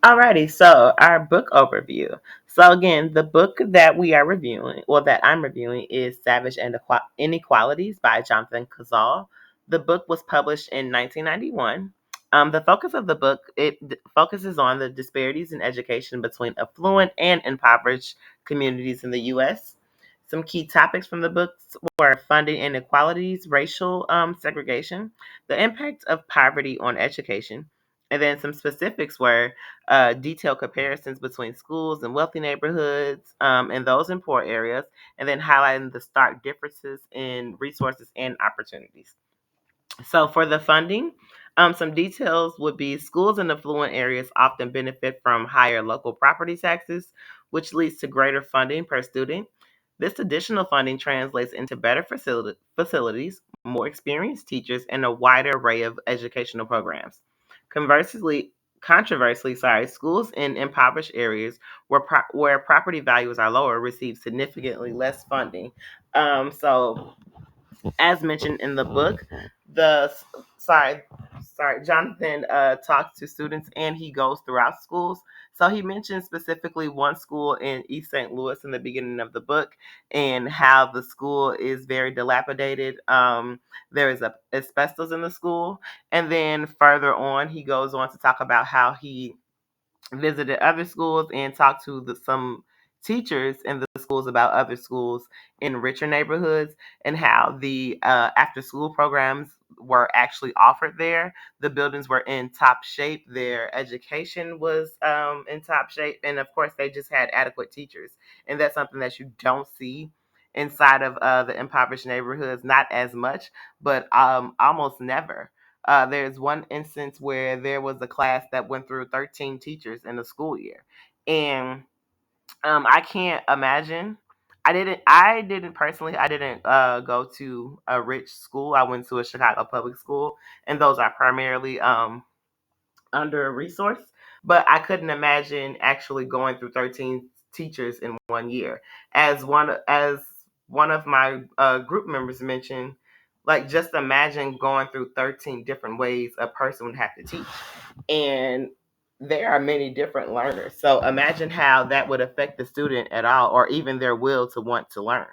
Alrighty, so our book overview. So again, the book that we are reviewing, or that I'm reviewing, is Savage and Inequalities by Jonathan Kozol. The book was published in 1991. The focus of the book focuses on the disparities in education between affluent and impoverished communities in the U.S. Some key topics from the books were funding inequalities, racial segregation, the impact of poverty on education, and then some specifics were detailed comparisons between schools and wealthy neighborhoods and those in poor areas, and then highlighting the stark differences in resources and opportunities. So, for the funding, some details would be schools in affluent areas often benefit from higher local property taxes, which leads to greater funding per student. This additional funding translates into better facilities, more experienced teachers, and a wider array of educational programs. Conversely, schools in impoverished areas where property values are lower receive significantly less funding. So, as mentioned in the book, the sorry, Jonathan talks to students and he goes throughout schools. So he mentioned specifically one school in East St. Louis in the beginning of the book and how the school is very dilapidated. There is asbestos in the school, and then further on, he goes on to talk about how he visited other schools and talked to some teachers in the schools about other schools in richer neighborhoods and how the after school programs were actually offered there. The buildings were in top shape, their education was in top shape, and of course, they just had adequate teachers. And that's something that you don't see inside of the impoverished neighborhoods, not as much, but almost never. There's one instance where there was a class that went through 13 teachers in the school year, and I can't imagine. I didn't personally. I didn't go to a rich school. I went to a Chicago public school, and those are primarily under resourced. But I couldn't imagine actually going through 13 teachers in one year. As one of my group members mentioned, like just imagine going through 13 different ways a person would have to teach, and there are many different learners. So imagine how that would affect the student at all, or even their will to want to learn.